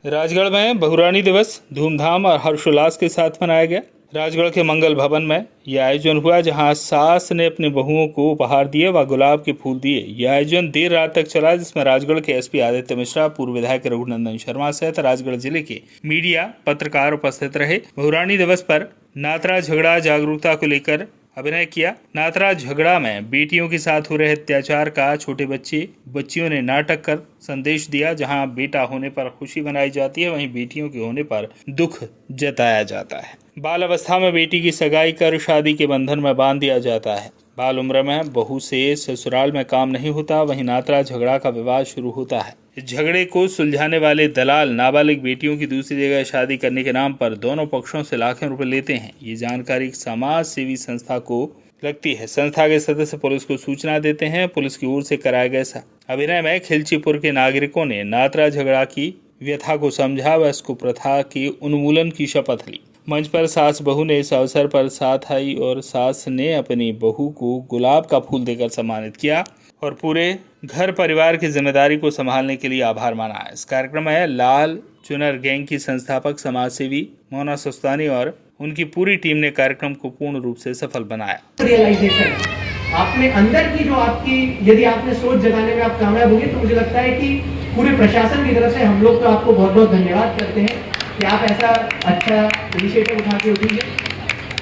राजगढ़ में बहुरानी दिवस धूमधाम और हर्षोल्लास के साथ मनाया गया। राजगढ़ के मंगल भवन में यह आयोजन हुआ, जहां सास ने अपनी बहुओं को उपहार दिए व गुलाब के फूल दिए। यह आयोजन देर रात तक चला, जिसमें राजगढ़ के एसपी आदित्य मिश्रा, पूर्व विधायक रघुनंदन शर्मा सहित राजगढ़ जिले के मीडिया पत्रकार उपस्थित रहे। बहुरानी दिवस पर नातरा झगड़ा जागरूकता को लेकर अभिनय किया। नातरा झगड़ा में बेटियों के साथ हो रहे अत्याचार का छोटे बच्चियों ने नाटक कर संदेश दिया। जहां बेटा होने पर खुशी मनाई जाती है, वहीं बेटियों के होने पर दुख जताया जाता है। बाल अवस्था में बेटी की सगाई कर शादी के बंधन में बांध दिया जाता है। बाल उम्र में बहू से ससुराल में काम नहीं होता, वहीं नातरा झगड़ा का विवाद शुरू होता है। इस झगड़े को सुलझाने वाले दलाल नाबालिग बेटियों की दूसरी जगह शादी करने के नाम पर दोनों पक्षों से लाखों रुपए लेते हैं। ये जानकारी एक समाज सेवी संस्था को लगती है। संस्था के सदस्य पुलिस को सूचना देते हैं। पुलिस की ओर से कराए गए अभिनय में खिलचीपुर के नागरिकों ने नातरा झगड़ा की व्यथा को समझा व इसको प्रथा के उन्मूलन की शपथ ली। मंच पर सास बहू ने इस अवसर पर साथ आई और सास ने अपनी बहू को गुलाब का फूल देकर सम्मानित किया और पूरे घर परिवार की जिम्मेदारी को संभालने के लिए आभार माना। इस कार्यक्रम में लाल चुनर गैंग की संस्थापक समाज सेवी मोना सुस्तानी और उनकी पूरी टीम ने कार्यक्रम को पूर्ण रूप से सफल बनाया। रियलाइजेशन आपने अंदर की जो आपकी, यदि आपने सोच जगाने में आप कामयाब होंगे, तो मुझे लगता है कि पूरे प्रशासन की तरफ से हम लोग तो आपको बहुत बहुत धन्यवाद करते हैं कि आप ऐसा अच्छा इनिशिएटिव उठा के उठी है।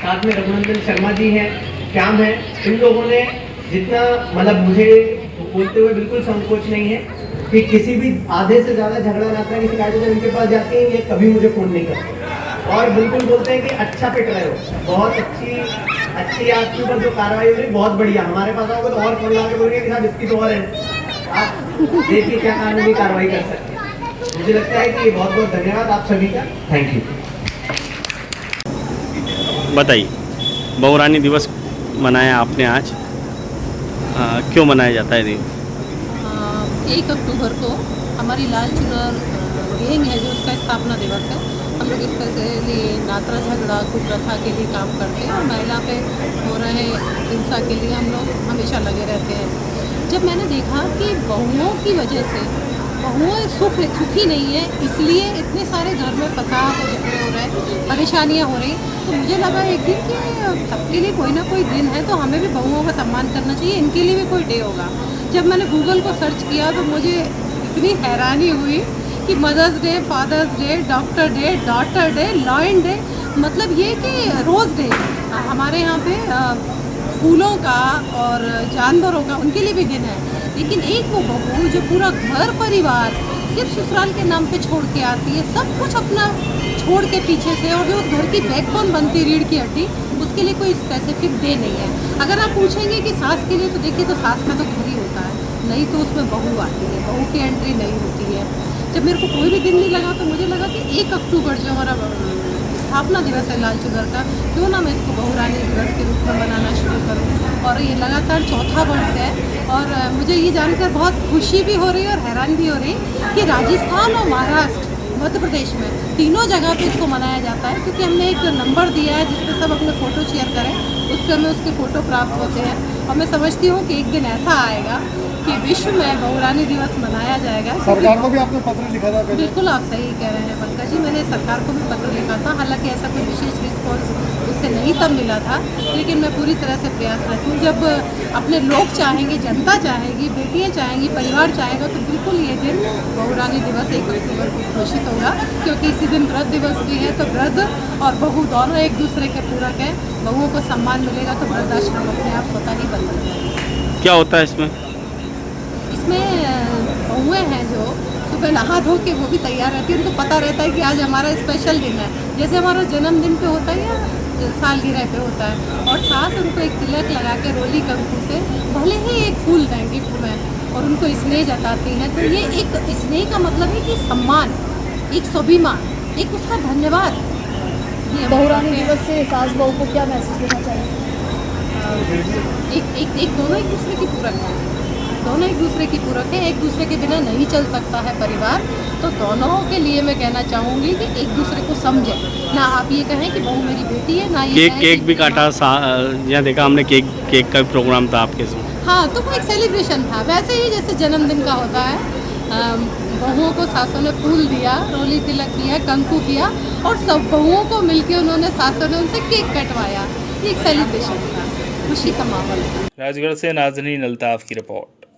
साथ में रघुनंदन शर्मा जी हैं, श्याम है, इन लोगों ने जितना, मतलब मुझे बोलते हुए बिल्कुल संकोच नहीं है कि किसी भी आधे से ज़्यादा झगड़ा नातरा की शिकायतें जब इनके पास जाती हैं, ये कभी मुझे फ़ोन नहीं करते और बिल्कुल बोलते हैं कि अच्छा पिट रहे हो, बहुत अच्छी आपके ऊपर जो कार्रवाई हो रही है बहुत बढ़िया। हमारे पास आओगे तो और फोन ला के बोलेंगे कि साहब इसकी तो और है, आप देखिए क्या कानूनी कार्रवाई कर सकते हैं। मुझे लगता है कि बहुत बहुत धन्यवाद आप सभी का, थैंक यू। बताइए, बहुरानी दिवस मनाया आपने आज, क्यों मनाया जाता है दिन? 1 अक्टूबर को हमारी लाल चुनर गैंग है जो उसका स्थापना दिवस है। हम लोग स्पेशली नातरा झगड़ा कुप्रथा के लिए काम करते हैं और महिला पे हो रहे हिंसा के लिए हम लोग हमेशा लगे रहते हैं। जब मैंने देखा कि बहुओं की वजह से बहुएं सुखी नहीं है, इसलिए इतने सारे घर में फसाद और झगड़े हो रहे हैं, परेशानियां हो रही, तो मुझे लगा एक दिन कि सबके लिए कोई ना कोई दिन है, तो हमें भी बहुओं का सम्मान करना चाहिए, इनके लिए भी कोई डे होगा। जब मैंने गूगल को सर्च किया तो मुझे इतनी हैरानी हुई कि mother's day, father's day, doctor day, daughter day, lion day, मतलब ये कि रोज़ डे। हमारे यहाँ पे फूलों का और जानवरों का उनके लिए भी दिन है, लेकिन एक वो बहू जो पूरा घर परिवार सिर्फ ससुराल के नाम पे छोड़ के आती है, सब कुछ अपना छोड़ के पीछे से, और जो उस घर की बैकबोन बनती रीढ़ की हड्डी, उसके लिए कोई स्पेसिफिक डे नहीं है। अगर आप पूछेंगे कि सास के लिए, तो देखिए तो सास का तो घर ही होता है, नहीं तो उसमें बहू आती है, बहू की एंट्री नहीं होती है। जब मेरे को कोई भी दिन नहीं लगा तो मुझे लगा कि 1 अक्टूबर जो हमारा स्थापना दिवस है लाल चुनर का, क्यों ना मैं इसको बहुरानी दिवस के रूप में मनाना शुरू करूँ। और ये लगातार 4था वर्ष है और मुझे ये जानकर बहुत खुशी भी हो रही है और हैरान भी हो रही कि राजस्थान और महाराष्ट्र, मध्य प्रदेश में तीनों जगह पे इसको मनाया जाता है, क्योंकि हमने एक नंबर दिया है जिस पर सब अपने फ़ोटो शेयर करें, उस पर हमें उसके फ़ोटो प्राप्त होते हैं। और मैं समझती हूँ कि एक दिन ऐसा आएगा कि विश्व में बहुरानी दिवस मनाया जाएगा। सरकार को भी आपने पत्र लिखा था? बिल्कुल, आप सही कह रहे हैं पंकज जी, मैंने सरकार को भी पत्र लिखा था, हालांकि ऐसा कोई विशेष रिस्पॉन्स उससे नहीं तब मिला था, लेकिन मैं पूरी तरह से प्रयासरत हूँ। जब अपने लोग चाहेंगे, जनता चाहेगी, बेटियाँ चाहेंगी, परिवार चाहेगा, तो बिल्कुल ये दिन बहुरानी दिवस 1 अक्टूबर को घोषित होगा, क्योंकि इसी दिन व्रत दिवस भी है। तो वृद्ध और बहू दोनों एक दूसरे के पूरक हैं, बहुओं को सम्मान मिलेगा तो वृद्धाश्रम अपने आप स्वतः ही बंद हो जाएगा। क्या होता है इसमें? इसमें बहुएँ हैं जो सुबह नहा धो के वो भी तैयार रहती है, उनको पता रहता है कि आज हमारा स्पेशल दिन है, जैसे हमारा जन्मदिन पे होता है या सालगिरह पे होता है, और सास उनको एक तिलक लगा के रोली कंकु से भले ही एक फूल दें गिफ्ट में और उनको स्नेह जताती हैं। तो ये एक स्नेह का मतलब है कि सम्मान, एक स्वाभिमान, एक उसका धन्यवाद। ये बहुरानी दिवस से सास बहू को क्या मैसेज देना चाहिए? एक दोनों एक दूसरे की पूरक हैं, दोनों एक दूसरे की पूरक है, एक दूसरे के बिना नहीं चल सकता है परिवार। तो दोनों के लिए मैं कहना चाहूँगी कि एक दूसरे को समझें, ना आप ये कहें कि बहू मेरी बेटी है, ना ये केक भी काटा, यहाँ देखा हमने केक का प्रोग्राम था आपके इसमें। हाँ, तो वो एक सेलिब्रेशन था, वैसे ही जैसे जन्मदिन का होता है। बहुओं को सासों ने फूल दिया, रोली तिलक किया, कंकु किया और सब बहुओं को मिलके उन्होंने सासों ने उनसे केक कटवाया। ये एक सेलिब्रेशन था, खुशी का माहौल था। राजगढ़ से नाज़नीन अल्ताफ की रिपोर्ट।